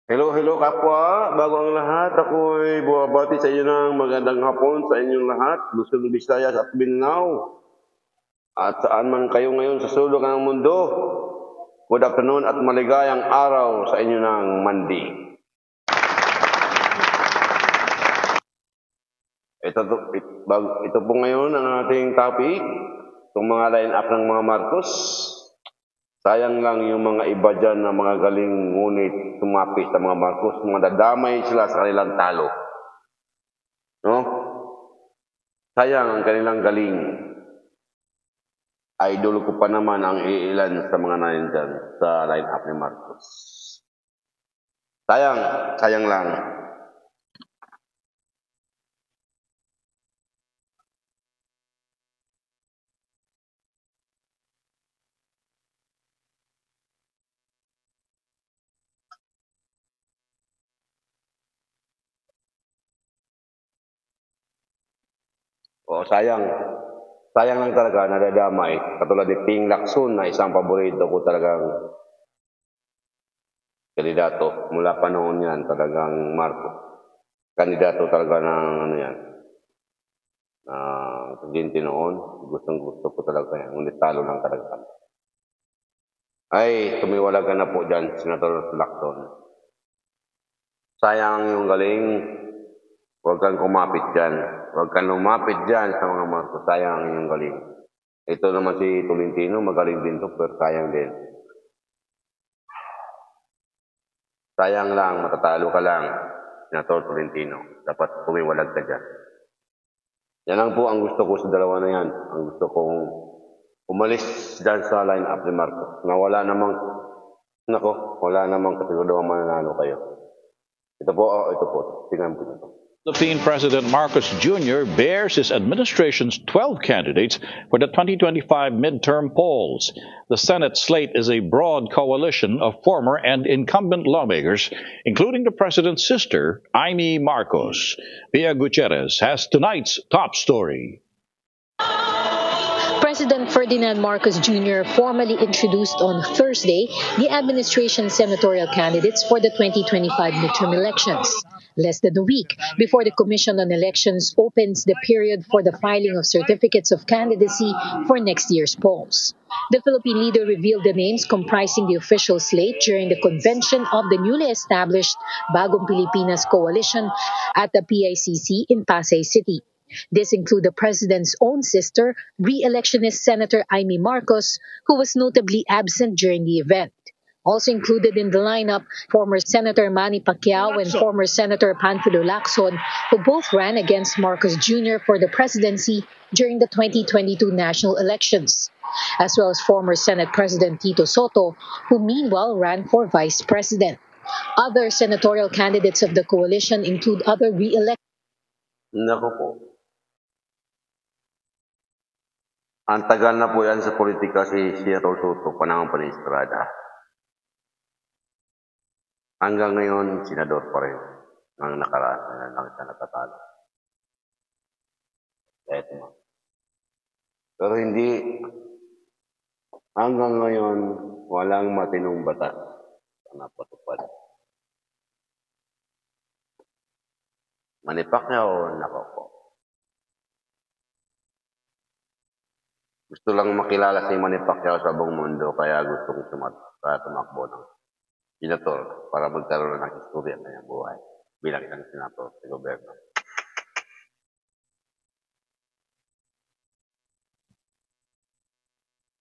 Hello, hello kapwa. Bago ang lahat, ako'y buwabati sa inyo ng magandang hapon sa inyong lahat, Luzon, Visayas at Mindanao. At saan man kayo ngayon sa sulok ng mundo, good afternoon at maligayang araw sa inyo ng Monday. Ito po ngayon ang ating topic, itong mga line-up ng mga Marcos. Sayang lang yung mga iba dyan na mga galing ngunit sumapit sa mga Marcos, madadamay sila sa kanilang talo. No? Sayang ang kanilang galing. Idol ko pa naman ang ilan sa mga nandiyan sa line-up ni Marcos. Sayang lang. O, sayang. Sayang lang talaga, nadadamay. Katulad ni Ping Lacson na isang paborito ko talagang kandidato. Mula pa noon yan, talagang Marcos. Kandidato talaga ng ano yan. Presidente noon. Gustong-gusto ko talaga yan. Ngunit talo lang talaga. Ay, tumiwalag ka na po dyan, Senator Lacson. Sayang yung galing. Huwag kang kumapit dyan. Huwag kang lumapit dyan sa mga Marcos. Sayang yung galing. Ito naman si Tolentino, magaling din to, pero sayang din. Sayang lang, matatalo ka lang, Senator Tolentino. Dapat tumiwalag ka dyan. Yan lang po ang gusto ko sa dalawa na yan. Ang gusto kong umalis dyan sa line-up ni Marcos. Na wala namang kasiguro mananalo kayo. Ito po. Tingnan po ito. Philippine President Marcos Jr. bears his administration's 12 candidates for the 2025 midterm polls. The Senate slate is a broad coalition of former and incumbent lawmakers, including the president's sister, Amy Marcos. Pia Gutierrez has tonight's top story. President Ferdinand Marcos Jr. formally introduced on Thursday the administration's senatorial candidates for the 2025 midterm elections. Less than a week before the Commission on Elections opens the period for the filing of certificates of candidacy for next year's polls. The Philippine leader revealed the names comprising the official slate during the convention of the newly established Bagong Pilipinas Coalition at the PICC in Pasay City. This include the president's own sister, re-electionist Senator Amy Marcos, who was notably absent during the event. Also included in the lineup, former Senator Manny Pacquiao and former Senator Panfilo Lacson, who both ran against Marcos Jr. for the presidency during the 2022 national elections, as well as former Senate President Tito Soto, who meanwhile ran for vice president. Other senatorial candidates of the coalition include other re-elected. Nako po. Ang tagal na po yan sa politika si Tito Soto, panahon pa ni Estrada. Hanggang ngayon, senador pa rin ang nakaraan na nakatalo. Pero hindi, hanggang ngayon, walang matinong batas na napatupad. Manny Pacquiao, nako po. Gusto lang makilala si Manny Pacquiao sa buong mundo, kaya gusto kong tumakbo ng senator para magkaroon ng istorya ng kanyang buhay bilang isang senator sa gobyerno.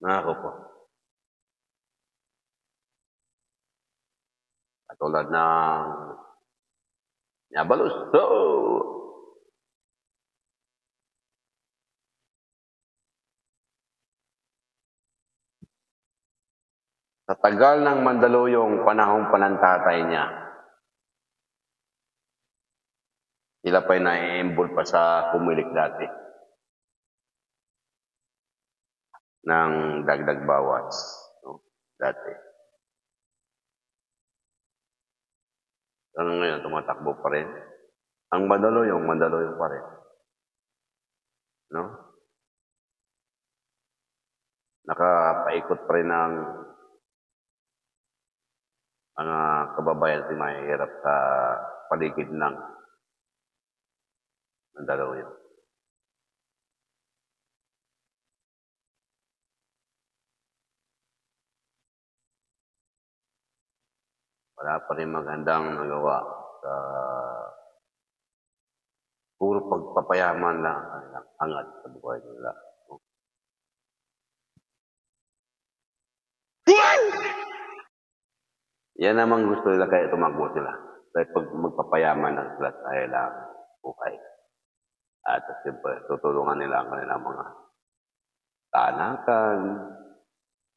Nako po. Katulad ng Yabalos. Sa tagal ng Mandaluyong panahong panantatay niya, sila pa'y nai-embol pa sa pumilik dati ng dagdag bawas. No? Dati. Ano ngayon, tumatakbo pa rin. Ang Mandaluyong pa rin. No? Nakapaikot pa rin ng mga kababayan si mahihirap sa paligid ng Mandaluyong. Wala pa rin magandang nagawa sa puro pagpapayaman lang ang kanilang angat sa buhay nila. Yan naman gusto nila kaya tumakbo sila. Dahil pag magpapayaman ng sila sa kanilang buhay. At siyempre, tutulungan nila ang kanilang mga tanakan,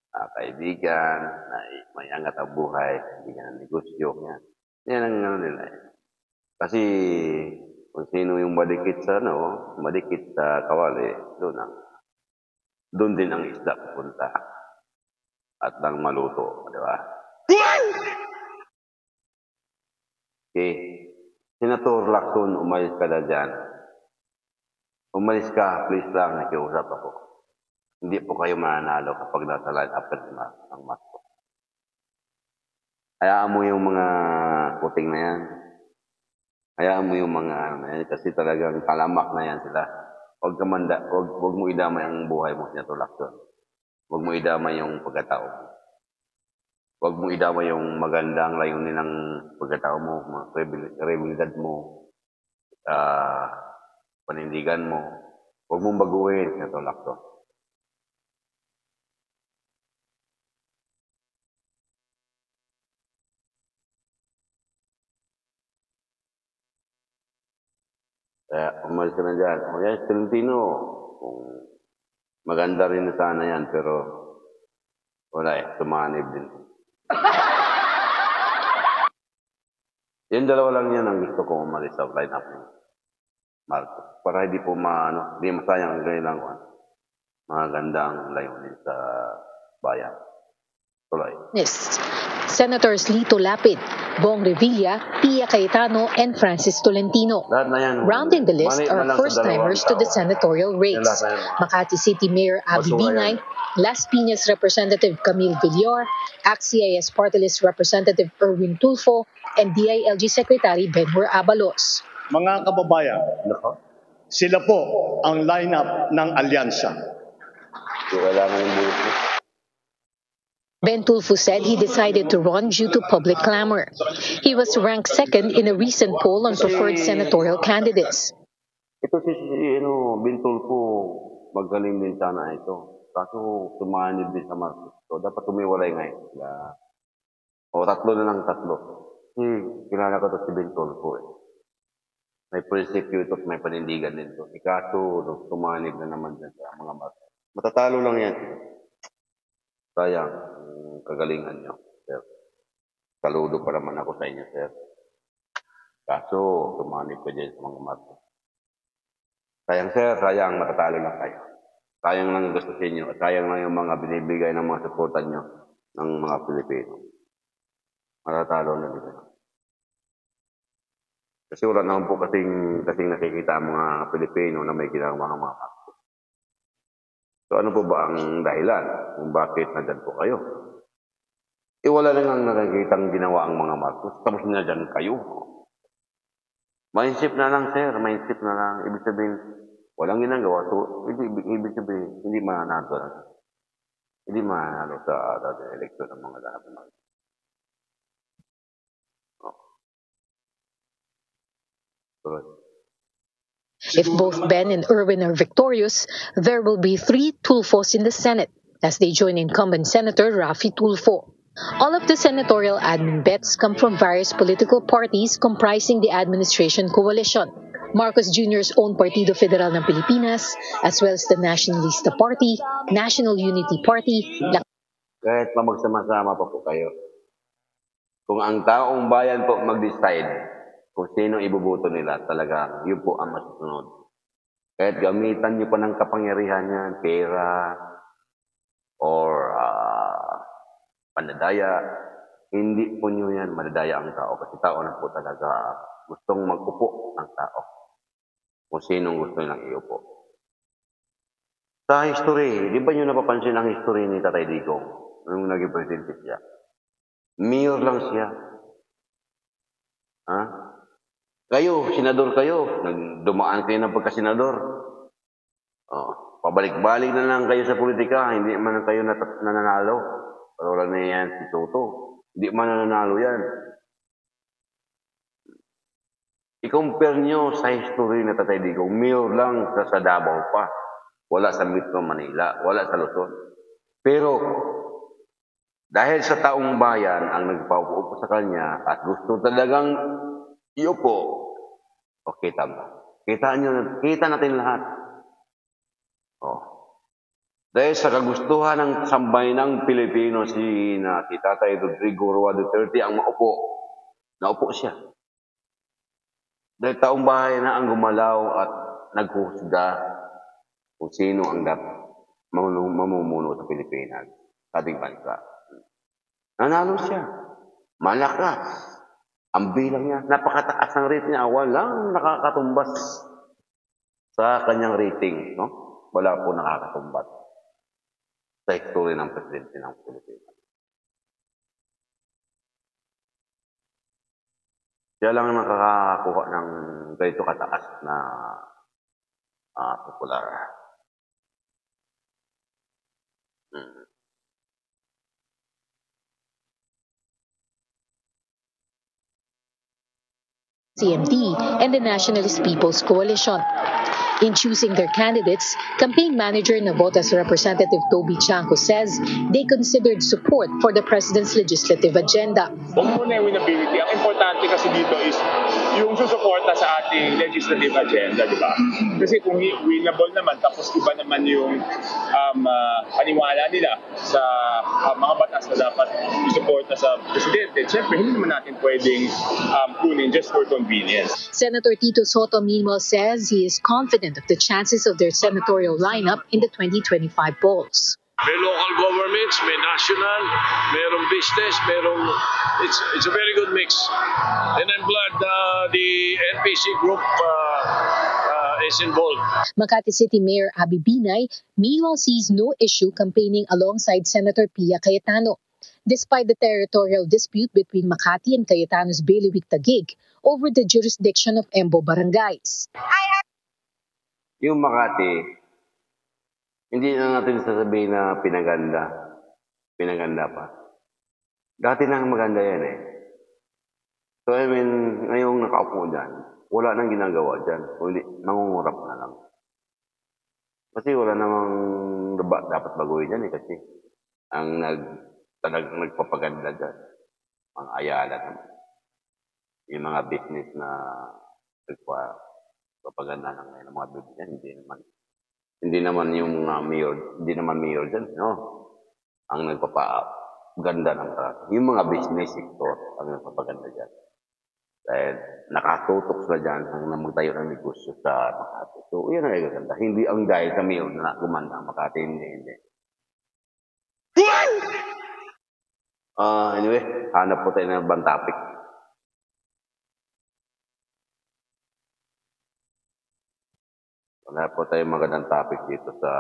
kaibigan, na may angat ang buhay, kaibigan ng negosyo. Yan ang ano nila. Kasi kung sino yung madikit sa madikit sa kawali, doon din ang isda pupunta. At nang maluto, di ba? Okay. Senator Lacson, umalis ka na dyan. Umalis ka, please lang, nakiusap ako. Hindi po kayo mananalo kapag nasa line up ng Marco. Hayaan mo yung mga puting na yan. Hayaan mo yung mga ano na yan, kasi talagang kalamak na yan sila. Huwag mo idamay ang buhay mo, Senator Lacson. Huwag mo idamay yung pagkatao mo. Huwag mo idamay yung magandang layunin ng pagkatao mo, kredibilidad mo, panindigan mo. Huwag mong baguhin, Senator Lacson. Kaya umalis ka na dyan. O yan, Tolentino, maganda rin na sana yan, pero wala tumanib din. Yung dalawa lang yan ang gusto ko umalis sa line-up ni Marcos. Para hindi po hindi masayang ang kanilang magandang layunin sa bayan. Tuloy. Yes. Senators Lito Lapid, Bong Revilla, Pia Cayetano, and Francis Tolentino. Lahat na yan. Rounding the list are Lang first-timers to the senatorial race. Makati City Mayor Abby Binay, Las Piñas Representative Camille Villar, ACT-CIS Party List Representative Erwin Tulfo, and DILG Secretary Benhur Abalos. Mga kababayan, sila po ang lineup ng alyansa. Kailangan yung bulit mo. Ben Tulfo said he decided to run due to public clamor. He was ranked second in a recent poll on preferred senatorial candidates. Ito si Ben Tulfo, magaling din sana ito. Kaso tumanib din sa Marcos. So dapat tumiwalay ngayon. Tatlo na lang tatlo. Kasi kilala ko to si Ben Tulfo eh. May prinsipyo ito at may panindigan din ito. Kaso tumanib na naman dyan sa mga Marcos. Matatalo lang yan. Sayang, kagalingan nyo, sir. Saludo pa naman ako sa inyo, sir. Kaso, tumanib ko dyan sa mga Marcos. Sayang, sir, sayang, matatalo lang kayo. Sayang lang yung gusto sa inyo, sayang lang yung mga binibigay ng mga suportan nyo ng mga Pilipino. Matatalo na dito. Kasi wala naman po kasing nakikita ang mga Pilipino na may ginagawa ng mga Marcos. So ano po ba ang dahilan kung bakit nandyan po kayo? Wala na nga nakikitang ginawa ang mga Marcos. Tapos na dyan kayo. Mindset na lang, sir. Mindset na lang. Ibig sabihin, walang ginagawa. So, ibig sabihin, hindi mananalo. Hindi mananalo sa eleksyon ng mga dahil. If both Ben and Erwin are victorious, there will be 3 Tulfos in the Senate as they join incumbent Senator Raffy Tulfo. All of the senatorial admin bets come from various political parties comprising the administration coalition. Marcos Jr.'s own Partido Federal ng Pilipinas, as well as the Nationalista Party, National Unity Party. Kahit magsama-sama pa po kayo, kung ang taong bayan po mag-decide kung sino ibubuto nila, talaga, yun po ang masusunod. Kahit gamitan nyo pa ng kapangyarihan yan, pera, or pandadaya, hindi po nyo yan madadaya ang tao. Kasi tao na po talaga gustong mag-upo ng tao. Kung sinong gusto nilang iupo. Sa history, di ba nyo napapansin ang history ni Tatay Digong nung naging presidente siya? Mayor lang siya. Ha? Kayo, senador kayo. Dumaan kayo ng pagka-senador. Oh, pabalik-balik na lang kayo sa politika. Hindi man kayo nananalo. Pero wala na yan si Toto. Hindi man nananalo yan. I-compare nyo sa history na Tatay Digong. Mayor lang sa Davao pa. Wala sa Metro Manila. Wala sa Luzon. Pero, dahil sa taong bayan ang nagpaupo sa kanya at gusto talagang iupo, o kita mo. Kita natin lahat. Oh. Dahil sa kagustuhan ng sambayanang Pilipino si Tatay Rodrigo Roa Duterte ang naupo siya. Dahil taong bayan na ang gumalaw at naghuhusga kung sino ang dapat mamumuno sa Pilipinas, sa ating bansa. Nanalo siya. Malakas. Ang bilang niya, napakataas ang rate niya. Walang nakakatumbas sa kanyang rating. No? Wala po nakakatumbat sa history ng presidente ng Pilipinas. Siya lang nakakakuha ng ganito kataas na popular. CMD and the Nationalist People's Coalition. In choosing their candidates, campaign manager Navota's Representative Toby Chanco says they considered support for the president's legislative agenda. Huwag muna yung winnability. Ang importante kasi dito is yung susuporta sa ating legislative agenda, di ba? Kasi kung winnable naman, tapos iba naman yung paniwala nila sa mga batas na dapat isuporta sa presidente, siyempre hindi naman natin pwedeng kunin just for convenience. Senator Tito Soto meanwhile says he is confident of the chances of their senatorial lineup in the 2025 polls. May local governments, may national, mayroong business, it's a very good mix. And I'm glad the NPC group is involved. Makati City Mayor Abby Binay meanwhile sees no issue campaigning alongside Senator Pia Cayetano, despite the territorial dispute between Makati and Cayetano's bailiwick Taguig over the jurisdiction of Embo barangays. Yung Makati, hindi na natin sasabihin na pinaganda. Pinaganda pa. Dati nang maganda yan eh. So I mean, ngayong nakaupo dyan, wala nang ginagawa dyan. Hindi, nangungurap na lang. Kasi wala namang dapat baguhin dyan eh. Kasi ang talagang nagpapaganda dyan, mga ayala naman. Yung mga business na nagpapaganda ng mga business, hindi naman yung mayor, hindi naman mayor dyan, no? Ang nagpapaganda ng trato. Yung mga business sector ang nagpapaganda dyan. Dahil nakatutok sila dyan ang magtayo ng negosyo sa Makati. So, yun ang nagaganda. Hindi ang dahil sa mayor na gumanda ang Makati, hindi. Anyway, hanap po tayo ng ibang topic. Wala po tayo magandang topic dito sa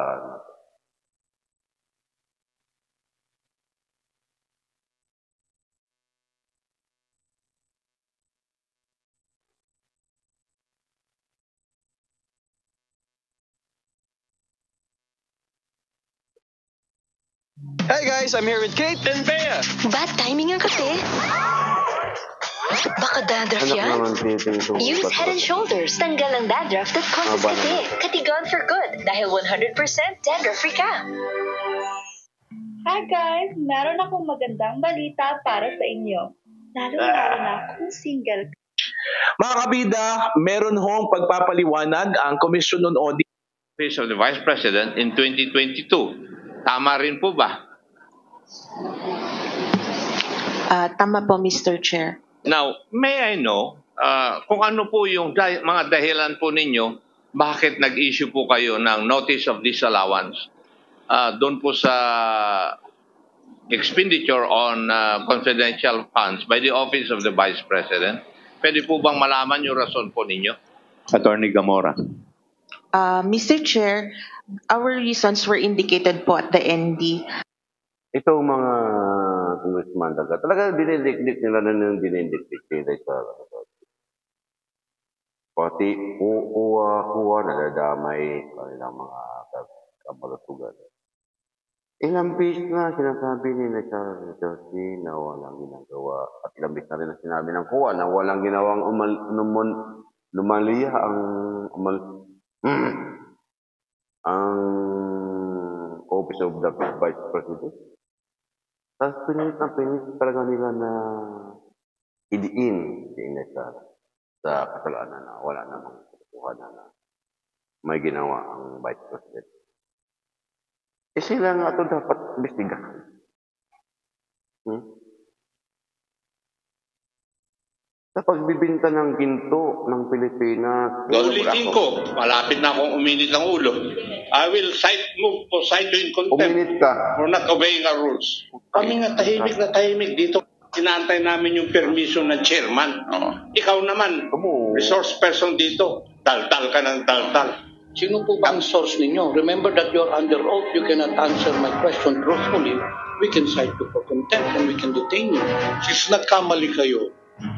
Hey guys, I'm here with Kate and Bea. Bad timing ang kasi. Baka dandruff yan? Use Head and Shoulders. Tanggal ang dandruff that causes kasi. Katigon for good. Dahil 100% dandruff-free ka. Hi guys! Meron akong magandang balita para sa inyo. Lalo-lalo na kung single. Mga kabida, meron hong pagpapaliwanag ang Commission on Audit Office of the Vice President in 2022. Tama rin po ba? Tama po, Mr. Chair. Now, may I know kung ano po yung mga dahilan po ninyo bakit nag-issue po kayo ng Notice of Disallowance doon po sa expenditure on confidential funds by the Office of the Vice President? Pwede po bang malaman yung rason po ninyo? Attorney Gamora. Mr. Chair, our reasons were indicated po at the ND. Itong mga congressman. Talaga dinidikdik nila na yung dinidikdik nila sa pati kuha nadadamay kanilang mga kabalusugan. Ilang bis na sinasabi ni na Charles Josie na walang ginagawa at ilang bis na rin na sinabi ng kuha na walang ginawang lumaliya ang Office of the Vice President. Tapos pinilit talaga nila na idiin si Inesa sa kasalanan na wala namang kuha na may ginawa ang Vice President. Sila nga ito dapat imbestigahan. Sa pagbibinta ng ginto ng Pilipinas. Ulitin ko, malapit na akong uminit ng ulo. I will move to cite you in contempt Uminit ka. for not obeying our rules. Kami nga tahimik na tahimik dito. Sinaantay namin yung permission ng chairman. Ikaw naman, resource person dito. Dal-dal ka ng dal-dal. Sino po ba ang source ninyo? Remember that you're under oath. You cannot answer my question truthfully. We can cite you for contempt and we can detain you. Since nagkamali kayo,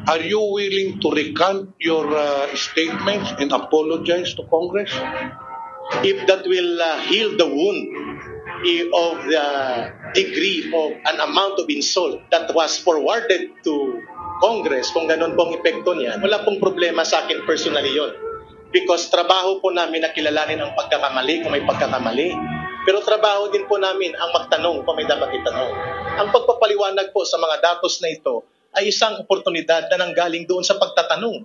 are you willing to recant your statements and apologize to Congress? If that will heal the wound of the degree of an amount of insult that was forwarded to Congress, kung ganun pong epekto niya, wala pong problema sa akin personally yon. Because trabaho po namin na kilalanin ang pagkakamali kung may pagkakamali. Pero trabaho din po namin ang magtanong kung may dapat itanong. Ang pagpapaliwanag po sa mga datos na ito ay isang oportunidad na nanggaling doon sa pagtatanong.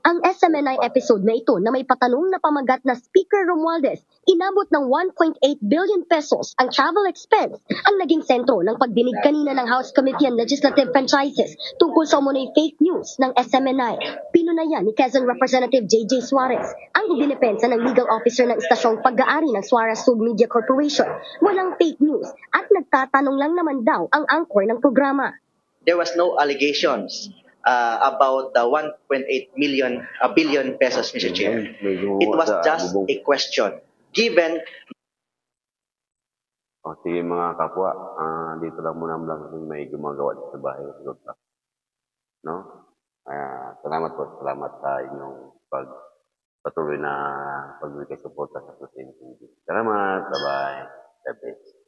Ang SMNI episode na ito na may patanong na pamagat na Speaker Romualdez, inabot ng 1.8 billion pesos ang travel expense ang naging sentro ng pagdinig kanina ng House Committee on Legislative Franchises tungkol sa umunoy fake news ng SMNI. Pinunayan ni Quezon Representative J.J. Suarez ang dinipensa ng legal officer ng istasyong pag-aari ng Suarez Sud Media Corporation. Walang fake news at nagtatanong lang naman daw ang anchor ng programa. There was no allegations about the 1.8 billion pesos, Mr. Chair. It was just a question. Given... sige mga kapwa, dito lang muna kung may gumagawa sa bahay. No? Salamat po. Salamat sa inyong patuloy na pagbibigay suporta sa Presidente. Salamat. Bye-bye. God bless.